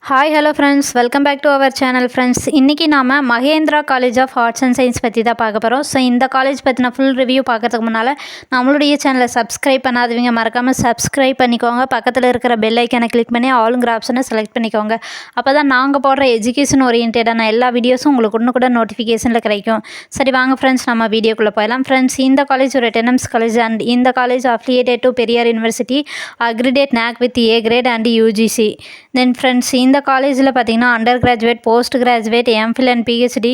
Hi hello friends, welcome back to our channel friends. இன்றைக்கி நாம் Mahendra college of arts and science பற்றி தான் பார்க்க போகிறோம். ஸோ இந்த காலேஜ் பற்றின ஃபுல் ரிவ்யூ பார்க்கறதுக்கு முன்னால் நம்மளுடைய சேனலை சப்ஸ்கிரைப் பண்ணாதவங்க மறக்காமல் சப்ஸ்கிரைப் பண்ணிக்கோங்க. பக்கத்தில் இருக்கிற பெல் ஐக்கனை கிளிக் பண்ணி ஆளுங்கிற ஆப்ஷனை செலக்ட் பண்ணிக்கோங்க. அப்போ தான் நாங்கள் போடுற எஜுகேஷன் ஓரியன்டான எல்லா வீடியோஸும் உங்களுக்கு ஒன்று கூட நோட்டிஃபிகேஷனில் கிடைக்கும். சரி வாங்க ஃப்ரெண்ட்ஸ், நம்ம வீடியோக்குள்ளே போயிடலாம். ஃப்ரெண்ட்ஸ், இந்த காலேஜ் ஒரு டெனம்ஸ் காலேஜ் அண்ட் இந்த college affiliated to Periyar university, accredited NAC with A grade and UGC. Then friends, இந்த காலேஜில் பார்த்தீங்கன்னா undergraduate, postgraduate, MPhil and PhD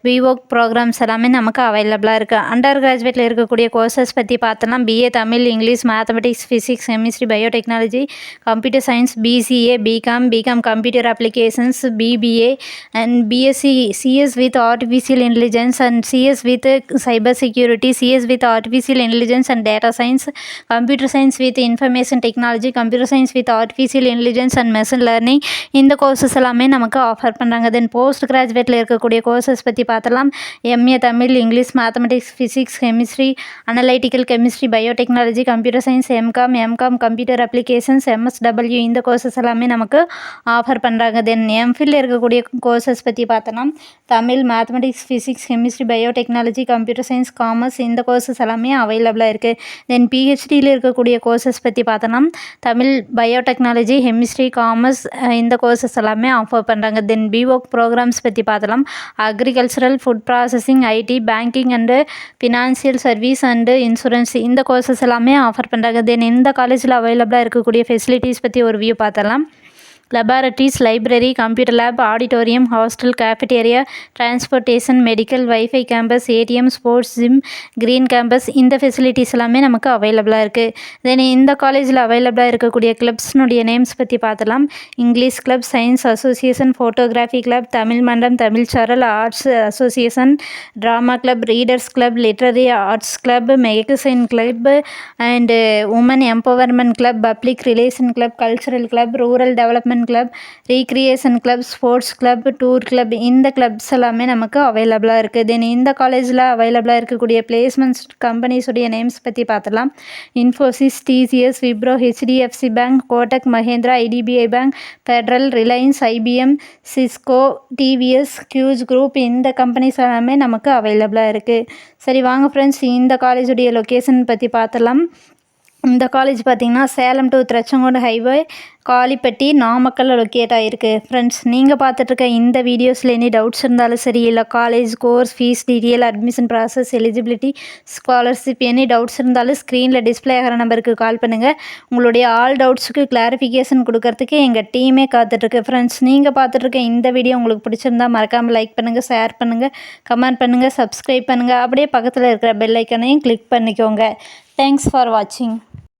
பிஓக் ப்ரோக்ராம்ஸ் எல்லாமே நமக்கு அவைலபிளாக இருக்குது. அண்டர் கிராஜுவேட்டில் இருக்கக்கூடிய கோர்சஸ் பற்றி பார்த்தோம்னா BA Tamil, English, mathematics, physics, chemistry, biotechnology, computer science, BCA, BCom computer applications, BBA and BSc CS with artificial intelligence and CS with cyber security, CS with artificial intelligence and data science, computer science with information technology, computer science with artificial intelligence and machine learning. இந்த courses எல்லாமே நமக்கு offer பண்ணுறாங்க. தென் post கிராஜுவேட்டில் இருக்கக்கூடிய courses பற்றி பார்த்தலாம். MA Tamil, English, mathematics, physics, chemistry, analytical chemistry, biotechnology, computer science, MCom computer applications, MSW இந்த courses எல்லாமே நமக்கு ஆஃபர் பண்ணுறாங்க. தென் எம்ஃபில் இருக்கக்கூடிய கோர்சஸ் பற்றி பார்த்தோன்னா Tamil, mathematics, physics, chemistry, biotechnology, computer science, commerce இந்த கோர்சஸ் எல்லாமே அவைலபிளாக இருக்குது. தென் PhDயில் இருக்கக்கூடிய கோர்சஸ் பற்றி பார்த்தோன்னா தமிழ், பயோடெக்னாலஜி, கெமிஸ்ட்ரி, காமர்ஸ் இந்த கோர்சஸ் எல்லாமே ஆஃபர் பண்ணுறாங்க. தென் பிஓக் ப்ரோக்ராம்ஸ் பற்றி பார்த்தலாம். Agricultural, food processing, IT, banking and financial service and insurance இந்த கோர்சஸ் எல்லாமே ஆஃபர் பண்ணுறாங்க. தென் இந்த காலேஜில் அவைலபிளாக இருக்கக்கூடிய ஃபெசிலிட்டிஸ் பற்றி ஒரு வியூ பார்த்தலாம். Laboratories, library, computer lab, auditorium, hostel, cafeteria, transportation, medical, wifi campus, ATM, sports gym, green campus இந்த ஃபெசிலிட்டிஸ் எல்லாமே நமக்கு அவைலபிளாக இருக்குது. தென் இந்த காலேஜில் அவைலபிளாக இருக்கக்கூடிய கிளப்ஸ்னுடைய நேம்ஸ் பற்றி பார்த்தலாம். English club, science association, photography club, Tamil மன்றம், தமிழ் சாரல், arts association, drama club, readers club, literary arts club, magazine club and woman empowerment club, public relation club, cultural club, rural development club, recreation club, sports club, tour club இந்த clubs எல்லாமே நமக்கு அவைலபிளாக இருக்குது. தென் இந்த காலேஜில் அவைலபிளாக இருக்கக்கூடிய பிளேஸ்மெண்ட்ஸ் கம்பெனிஸுடைய நேம்ஸ் பற்றி பார்த்தலாம். Infosys, TCS, Wipro, HDFC bank, Kotak Mahindra, IDBI bank, federal, Reliance, IBM, Cisco, TVS, huge group இந்த கம்பெனிஸ் எல்லாமே நமக்கு அவைலபிளாக இருக்குது. சரி வாங்க ஃப்ரெண்ட்ஸ், இந்த காலேஜுடைய லொக்கேஷன் பற்றி பார்த்தலாம். இந்த காலேஜ் பார்த்திங்கன்னா Salem to Tiruchengode highway, Kalipatti, Namakkal locate ஆகிருக்கு. ஃப்ரெண்ட்ஸ், நீங்கள் பார்த்துட்ருக்க இந்த வீடியோஸில் எனி டவுட்ஸ் இருந்தாலும் சரி, இல்லை college course fees detail, admission process, eligibility, scholarship any doubts இருந்தாலும் ஸ்க்ரீனில் டிஸ்பிளே ஆகிற நம்பருக்கு கால் பண்ணுங்கள். உங்களுடைய ஆல் டவுட்ஸுக்கு கிளாரிஃபிகேஷன் கொடுக்கறதுக்கு எங்கள் டீமே காத்துட்ருக்கு. ஃப்ரெண்ட்ஸ், நீங்கள் பார்த்துட்ருக்க இந்த வீடியோ உங்களுக்கு பிடிச்சிருந்தா மறக்காமல் லைக் பண்ணுங்கள், ஷேர் பண்ணுங்கள், கமெண்ட் பண்ணுங்கள், சப்ஸ்கிரைப் பண்ணுங்கள். அப்படியே பக்கத்தில் இருக்கிற பெல் ஐக்கனையும் கிளிக் பண்ணிக்கோங்க. தேங்க்ஸ் ஃபார் வாட்சிங்.